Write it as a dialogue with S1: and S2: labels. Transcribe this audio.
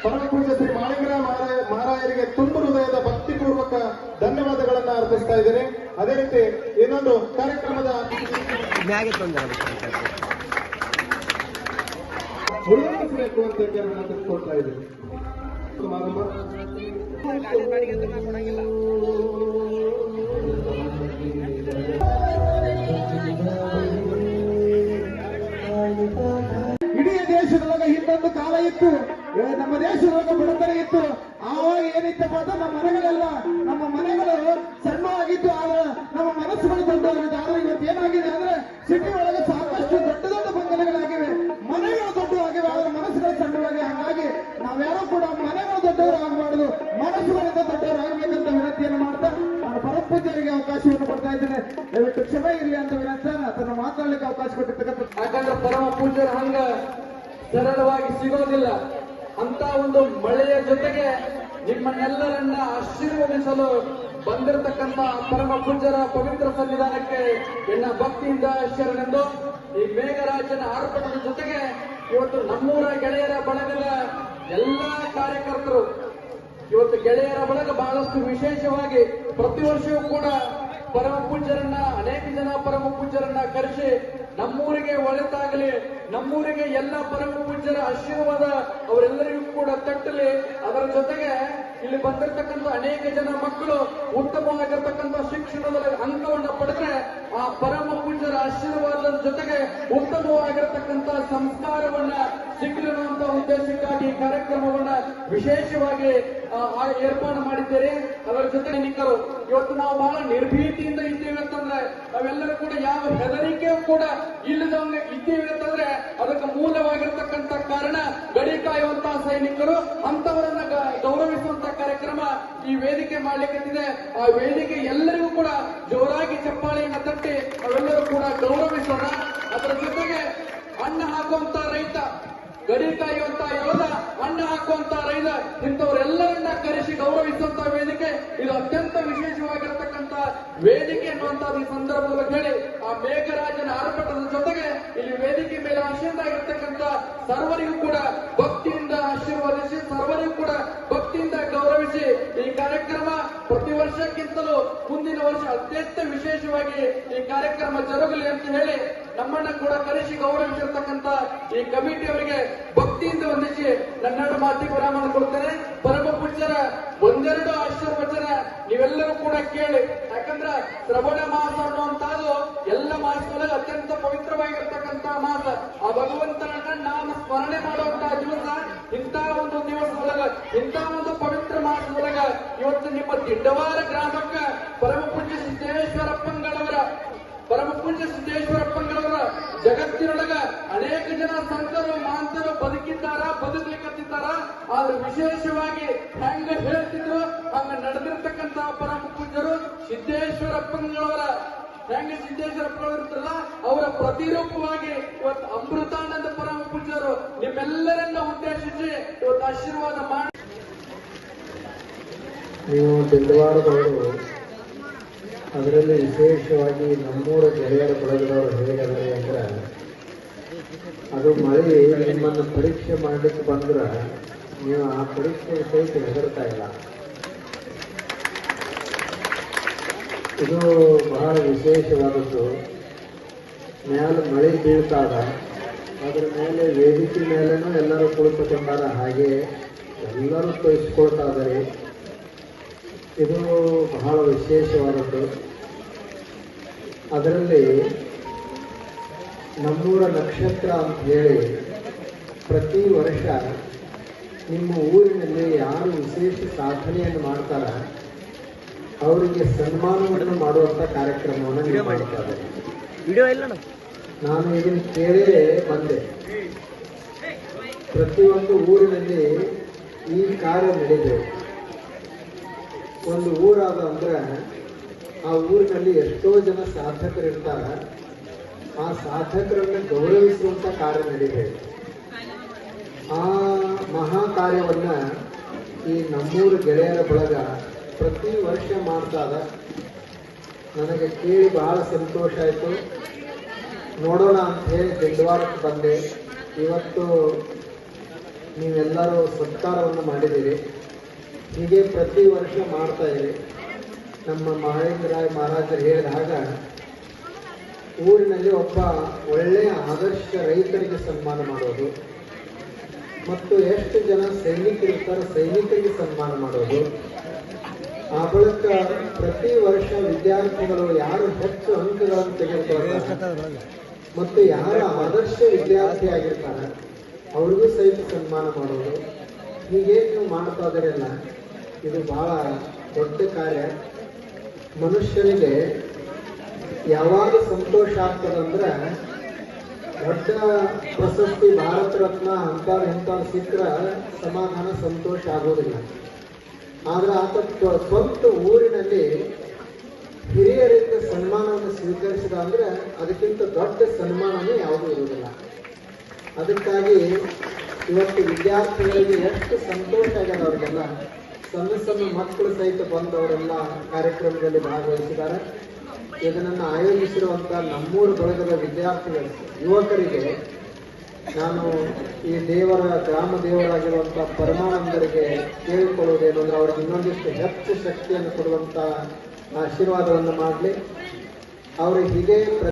S1: ಪರಮ ಪೂಜ್ಯ ಶ್ರೀ ಮಾಳಿಂಗರಾಯ ಮಹಾರಾಯರಿಗೆ ತುಂಬು ಹೃದಯದ ಭಕ್ತಿಪೂರ್ವಕ ಧನ್ಯವಾದಗಳನ್ನ ಅರ್ಪಿಸ್ತಾ ಇದ್ದೇನೆ. ಅದೇ ರೀತಿ ಇನ್ನೊಂದು ಕಾರ್ಯಕ್ರಮದ ಉಳಿಸಬೇಕು ಅಂತ ಕೆಲವನ್ನ ತೆಗೆದುಕೊಳ್ತಾ ಇದ್ದೇನೆ. ಸಮಾರಂಭ ಇಡೀ ದೇಶದೊಳಗೆ ಹಿಂದೊಂದು ಕಾಲ ಇತ್ತು, ನಮ್ಮ ದೇಶದೊಳಗೆ ಬಡತನ ಇತ್ತು. ಆವಾಗ ಏನಿತ್ತಪ್ಪ ಅಂತ ನಮ್ಮ ಮನೆಗಳು ಸಣ್ಣವಾಗಿತ್ತು, ಆದ್ರೆ ನಮ್ಮ ಮನಸ್ಸುಗಳು ದೊಡ್ಡವಾಗಿತ್ತು. ಆದ್ರೆ ಇವತ್ತು ಏನಾಗಿದೆ ಅಂದ್ರೆ ಸಿಟಿ ಒಳಗೆ ಸಾಕಷ್ಟು ದೊಡ್ಡ ದೊಡ್ಡ ಬಂಗಲೆಗಳಾಗಿವೆ, ಮನೆಗಳು ದೊಡ್ಡವಾಗಿವೆ, ಆದ್ರೆ ಮನಸ್ಸುಗಳು ಸಣ್ಣವಾಗಿವೆ. ಹಾಗಾಗಿ ನಾವ್ಯಾರು ಕೂಡ ಮನೆಗಳು ದೊಡ್ಡವರು ಆಗಬಾರ್ದು, ಮನಸ್ಸುಗಳಿಂದ ದೊಡ್ಡವರು ಆಗಬೇಕಂತ ವಿನಂತಿಯನ್ನು ಮಾಡ್ತಾ ನಾನು ಪರಮ ಪೂಜ್ಯರಿಗೆ ಅವಕಾಶವನ್ನು ಕೊಡ್ತಾ ಇದ್ದೇನೆ. ದಯವಿಟ್ಟು ಕ್ಷಮೆ ಇರಲಿ ಅಂತ ವಿನಂತಿ ತನ್ನ ಮಾತಾಡಲಿಕ್ಕೆ ಅವಕಾಶ ಕೊಟ್ಟಿರ್ತಕ್ಕಂಥ.
S2: ಯಾಕಂದ್ರೆ ಪರಮ ಪೂಜ್ಯರ ಹಂಗ ಸರಳವಾಗಿ ಸಿಗೋದಿಲ್ಲ. ಅಂತ ಒಂದು ಮಳೆಯ ಜೊತೆಗೆ ನಿಮ್ಮನ್ನೆಲ್ಲರನ್ನ ಆಶೀರ್ವದಿಸಲು ಬಂದಿರತಕ್ಕಂತ ಪರಮ ಪೂಜ್ಯರ ಪವಿತ್ರ ಸನ್ನಿಧಾನಕ್ಕೆ ಎನ್ನ ಭಕ್ತಿಯಿಂದ ಶರಣೆಂದು ಈ ಮೇಘರಾಜನ ಆರ್ಭಟದ ಜೊತೆಗೆ ಇವತ್ತು ನಮ್ಮೂರ ಗೆಳೆಯರ ಬಳಗದ ಎಲ್ಲಾ ಕಾರ್ಯಕರ್ತರು ಇವತ್ತು ಗೆಳೆಯರ ಬಳಗ ಬಹಳಷ್ಟು ವಿಶೇಷವಾಗಿ ಪ್ರತಿ ವರ್ಷವೂ ಕೂಡ ಪರಮ ಪೂಜ್ಯರನ್ನ ಅನೇಕ ಜನ ಪರಮ ಪೂಜ್ಯರನ್ನ ಕರೆಸಿ ನಮ್ಮೂರಿಗೆ ಒಳಿತಾಗಲಿ, ನಮ್ಮೂರಿಗೆ ಎಲ್ಲ ಪರಮ ಪೂಜ್ಯರ ಆಶೀರ್ವಾದ ಅವರೆಲ್ಲರಿಗೂ ಕೂಡ ತಟ್ಟಲಿ. ಅದರ ಜೊತೆಗೆ ಇಲ್ಲಿ ಬಂದಿರತಕ್ಕಂಥ ಅನೇಕ ಜನ ಮಕ್ಕಳು ಉತ್ತಮವಾಗಿರ್ತಕ್ಕಂಥ ಶಿಕ್ಷಣದಲ್ಲಿ ಅಂಕವನ್ನು ಪಡೆದ್ರೆ ಆ ಪರಮ ಪೂಜ್ಯರ ಆಶೀರ್ವಾದದ ಜೊತೆಗೆ ಉತ್ತಮವಾಗಿರತಕ್ಕಂಥ ಸಂಸ್ಕಾರವನ್ನ ಸಿಗಲಿ ಅನ್ನುವಂತ ಉದ್ದೇಶಕ್ಕಾಗಿ ಈ ಕಾರ್ಯಕ್ರಮವನ್ನ ವಿಶೇಷವಾಗಿ ಏರ್ಪಾಡು ಮಾಡಿದ್ದೇವೆ. ಅದರ ಜೊತೆ ನಿಕ್ಕರು ಇವತ್ತು ನಾವು ಬಹಳ ನಿರ್ಭೀತಿಯಿಂದ ಇದ್ದೇವೆ ಅಂತಂದ್ರೆ ನಾವೆಲ್ಲರೂ ಕೂಡ ಯಾವ ಹೆದರಿಕೆಯೂ ಕೂಡ ಇಲ್ಲದಂಗೆ ಇದ್ದೇವೆ ಅಂತಂದ್ರೆ ಅದಕ್ಕೆ ಮೂಲವಾಗಿರ್ತಕ್ಕಂಥ ಕಾರಣ ಗಡಿ ಕಾಯುವಂತಹ ಸೈನಿಕರು, ಅಂತವರನ್ನ ಗೌರವಿಸುವಂತ ಕಾರ್ಯಕ್ರಮ ಈ ವೇದಿಕೆ ಮಾಡ್ಲಿಕ್ಕಿದೆ. ಆ ವೇದಿಕೆ ಎಲ್ಲರಿಗೂ ಕೂಡ ಜೋರಾಗಿ ಚಪ್ಪಾಳೆಯನ್ನು ತಟ್ಟಿ ನಾವೆಲ್ಲರೂ ಕೂಡ ಗೌರವಿಸೋಣ. ಅದರ ಜೊತೆಗೆ ಅನ್ನ ಹಾಕುವಂತ ರೈತ, ಗಡಿ ಕಾಯುವಂತ ಯೋಧ, ಅನ್ನ ಹಾಕುವಂತ ರೈತ, ಇಂಥವರೆಲ್ಲರನ್ನ ಕರೆಸಿ ಗೌರವಿಸುವಂತ ವೇದಿಕೆ ಇದು ಅತ್ಯಂತ ವಿಶೇಷವಾಗಿರತಕ್ಕಂತ ವೇದಿಕೆ ಅನ್ನುವಂತಹ ಈ ಸಂದರ್ಭದಲ್ಲಿ ಹೇಳಿ ಆ ಮೇಘರಾಜನ ಆರ್ಭಟದ ಜೊತೆಗೆ ಇಲ್ಲಿ ವೇದಿಕೆ ಮೇಲೆ ಆಶೀರ್ವಾದಾಗಿರ್ತಕ್ಕಂಥ ಸರ್ವರಿಗೂ ಕೂಡ ಭಕ್ತಿಯಿಂದ ಆಶೀರ್ವದಿಸಿ, ಸರ್ವರಿಗೂ ಕೂಡ ಭಕ್ತಿಯಿಂದ ಗೌರವಿಸಿ ಈ ಕಾರ್ಯಕ್ರಮ ಪ್ರತಿ ವರ್ಷಕ್ಕಿಂತಲೂ ಮುಂದಿನ ವರ್ಷ ಅತ್ಯಂತ ವಿಶೇಷವಾಗಿ ಈ ಕಾರ್ಯಕ್ರಮ ಜರುಗಲಿ ಅಂತ ಹೇಳಿ ನಮ್ಮನ್ನ ಕೂಡ ಕರೆಸಿ ಗೌರವಿಸಿರ್ತಕ್ಕಂಥ ಈ ಕಮಿಟಿಯವರಿಗೆ ಭಕ್ತಿಯಿಂದ ವಂದಿಸಿ ನನ್ನೆರಡು ಮಾತಿಗೆ ವಿರಾಮ ಕೊಡ್ತೇನೆ. ಪರಮ ಪೂಜ್ಯರ ಒಂದೆರಡು ಆಶೀರ್ವಚನ ನೀವೆಲ್ಲರೂ ಕೂಡ ಕೇಳಿ. ಯಾಕಂದ್ರೆ ಶ್ರವಣ ಮಾಸ ಅನ್ನುವಂತಹದ್ದು ಎಲ್ಲ ಮಾಸಗಳಲ್ಲಿ ಅತ್ಯಂತ ಪವಿತ್ರವಾಗಿರ್ತಕ್ಕಂಥ ಮಾಸ. ಆ ಭಗವಂತನನ್ನ ನಾವು ಸ್ಮರಣೆ ಮಾಡುವಂತಹ ದಿವಸ. ಇಂತಹ ಒಂದು ದಿವಸದೊಳಗ, ಇಂತಹ ಒಂದು ಪವಿತ್ರ ಮಾಸದೊಳಗ ಇವತ್ತು ನಿಮ್ಮ ದಿಂಡವಾರ ಗ್ರಾಮಕ್ಕ ಪರಮ ಪೂಜ್ಯ ಸಿದ್ದೇಶ್ವರಪ್ಪಂಗಳವರ ಜಗತ್ತಿನೊಳಗ ಅನೇಕ ಜನ ಸಂತರು ಮಾಂತರು ಬದುಕಲಿಕ್ಕತ್ತಿದ್ದಾರ. ಆದ್ರೆ ವಿಶೇಷವಾಗಿ ಹೆಂಗ ಹೇಳ್ತಿದ್ರು ಹಂಗ ನಡೆದಿರ್ತಕ್ಕಂಥ ಪರಮ ಪೂಜ್ಯರು ಸಿದ್ದೇಶ್ವರಪ್ಪಂಗಳವರ ಇರ್ತಲ್ಲ ಅವರ ಪ್ರತಿರೂಪವಾಗಿ ಇವತ್ತು ಅಮೃತಾನಂದ ಪರಮ ಪೂಜ್ಯರು ನಿಮ್ಮೆಲ್ಲರನ್ನ ಉದ್ದೇಶಿಸಿ ಇವತ್ತು ಆಶೀರ್ವಾದ ಮಾಡಿ.
S3: ನೀವು ದಿಂಡವಾರದವರು, ಅದರಲ್ಲಿ ವಿಶೇಷವಾಗಿ ನಮ್ಮೂರ ಗೆಳೆಯರ ಬಳಗದವರು ಹೇಗಾದರೆ ಅಂದ್ರೆ ಅದು ಮಳೆ ನಿಮ್ಮನ್ನು ಪರೀಕ್ಷೆ ಮಾಡಲಿಕ್ಕೆ ಬಂದ್ರೆ ನೀವು ಆ ಪರೀಕ್ಷೆ ಸಹಿತ ಹೆದರ್ತಾ ಇಲ್ಲ. ಇದು ಬಹಳ ವಿಶೇಷವಾದದ್ದು. ಮೇಲೆ ಮಳೆ ಬೀಳ್ತಾದ, ಅದರ ಮೇಲೆ ವೇದಿಕೆ ಮೇಲೇನೂ ಎಲ್ಲರೂ ಕುಳಿತುಕೊಂಡಾರ, ಹಾಗೆ ಎಲ್ಲರೂ ತೋರಿಸ್ಕೊಳ್ತಾ ಇದ್ದಾರೆ. ಇದು ಬಹಳ ವಿಶೇಷವಾದದ್ದು. ಅದರಲ್ಲಿ ನಮ್ಮೂರ ನಕ್ಷತ್ರ ಅಂತ ಹೇಳಿ ಪ್ರತಿ ವರ್ಷ ನಿಮ್ಮ ಊರಿನಲ್ಲಿ ಯಾರು ವಿಶೇಷ ಸಾಧನೆಯನ್ನು ಮಾಡ್ತಾರ ಅವರಿಗೆ ಸನ್ಮಾನವನ್ನು ಮಾಡುವಂಥ ಕಾರ್ಯಕ್ರಮವನ್ನು ನೀವು ಮಾಡ್ತಾರೆ. ನಾನು ಇದನ್ನು ಕೇಳೇ ಬಂದೆ. ಪ್ರತಿಯೊಂದು ಊರಿನಲ್ಲಿ ಈ ಕಾರ್ಯ ನಡೆಯಬೇಕು. ಒಂದು ಊರಾದ ಅಂದ್ರೆ ಆ ಊರಿನಲ್ಲಿ ಎಷ್ಟೋ ಜನ ಸಾಧಕರಿರ್ತಾರೆ. ಆ ಸಾಧಕರನ್ನು ಗೌರವಿಸುವಂಥ ಕಾರ್ಯ ನಡೀಬೇಕು. ಆ ಮಹಾ ಕಾರ್ಯವನ್ನ ಈ ನಮ್ಮೂರು ಗೆಳೆಯರ ಬಳಗ ಪ್ರತಿ ವರ್ಷ ಮಾಡ್ತಾದ. ನನಗೆ ಕೇಳಿ ಬಹಳ ಸಂತೋಷ ಆಯಿತು. ನೋಡೋಣ ಅಂತ ಹೇಳಿ ದಿಂಡವಾರಕ್ಕೆ ಬಂದೆ. ಇವತ್ತು ನೀವೆಲ್ಲರೂ ಸತ್ಕಾರವನ್ನು ಮಾಡಿದ್ದೀರಿ. ಹೀಗೆ ಪ್ರತಿ ವರ್ಷ ಮಾಡ್ತಾ ಇರಿ. ನಮ್ಮ ಮಹೇಂದ್ರರಾಯ ಮಹಾರಾಜರು ಹೇಳಿದ ಹಾಗ ಊರಿನಲ್ಲಿ ಒಬ್ಬ ಒಳ್ಳೆಯ ಆದರ್ಶ ರೈತರಿಗೆ ಸನ್ಮಾನ ಮಾಡೋದು ಮತ್ತು ಎಷ್ಟು ಜನ ಸೈನಿಕರಿರ್ತಾರೆ ಸೈನಿಕರಿಗೆ ಸನ್ಮಾನ ಮಾಡೋದು, ಆ ಬಳಿಕ ಪ್ರತಿ ವರ್ಷ ವಿದ್ಯಾರ್ಥಿಗಳು ಯಾರು ಹೆಚ್ಚು ಅಂಕಗಳನ್ನು ತೆಗೆದುಕೊಳ್ತಾರೆ ಮತ್ತು ಯಾರು ಆದರ್ಶ ವಿದ್ಯಾರ್ಥಿಯಾಗಿರ್ತಾರೆ ಅವ್ರಿಗೂ ಸಹಿತ ಸನ್ಮಾನ ಮಾಡೋದು. ಹೀಗೆ ನೀವು ಮಾಡ್ತಾ ಇದ್ದೀರಲ್ಲ, ಇದು ಬಹಳ ದೊಡ್ಡ ಕಾರ್ಯ. ಮನುಷ್ಯನಿಗೆ ಯಾವಾಗ ಸಂತೋಷ ಆಗ್ತದಂದ್ರೆ ದೊಡ್ಡ ಪ್ರಶಸ್ತಿ ಭಾರತ ರತ್ನ ಇಂಥವ್ರು ಸಿಕ್ಕರೆ ಸಮಾಧಾನ ಸಂತೋಷ ಆಗೋದಿಲ್ಲ. ಆದ್ರೆ ಆತ ಸ್ವಂತ ಊರಿನಲ್ಲಿ ಹಿರಿಯರಿಂದ ಸನ್ಮಾನವನ್ನು ಸ್ವೀಕರಿಸಿದ ಅಂದ್ರೆ ಅದಕ್ಕಿಂತ ದೊಡ್ಡ ಸನ್ಮಾನನೇ ಯಾವುದೂ ಇರುವುದಿಲ್ಲ. ಅದಕ್ಕಾಗಿ ಇವತ್ತು ವಿದ್ಯಾರ್ಥಿಗಳಿಗೆ ಎಷ್ಟು ಸಂತೋಷ ಆಗ್ಯದ. ಅವರಿಗೆಲ್ಲ ಸಣ್ಣ ಸಣ್ಣ ಮಕ್ಕಳು ಸಹಿತ ಬಂದವರೆಲ್ಲ ಕಾರ್ಯಕ್ರಮದಲ್ಲಿ ಭಾಗವಹಿಸಿದ್ದಾರೆ. ಇದನ್ನು ಆಯೋಜಿಸಿರುವಂಥ ನಮ್ಮೂರು ಬಳಗದ ವಿದ್ಯಾರ್ಥಿಗಳು ಯುವಕರಿಗೆ ನಾನು ಈ ದೇವರ ಗ್ರಾಮ ದೇವರಾಗಿರುವಂಥ ಪರಮಾನಂದರಿಗೆ ಕೇಳಿಕೊಳ್ಳುವುದೇನು ಅಂದ್ರೆ ಅವ್ರಿಗೆ ಇನ್ನೊಂದಿಷ್ಟು ಹೆಚ್ಚು ಶಕ್ತಿಯನ್ನು ಕೊಡುವಂಥ ಆಶೀರ್ವಾದವನ್ನು ಮಾಡಲಿ. ಅವರು ಹೀಗೆ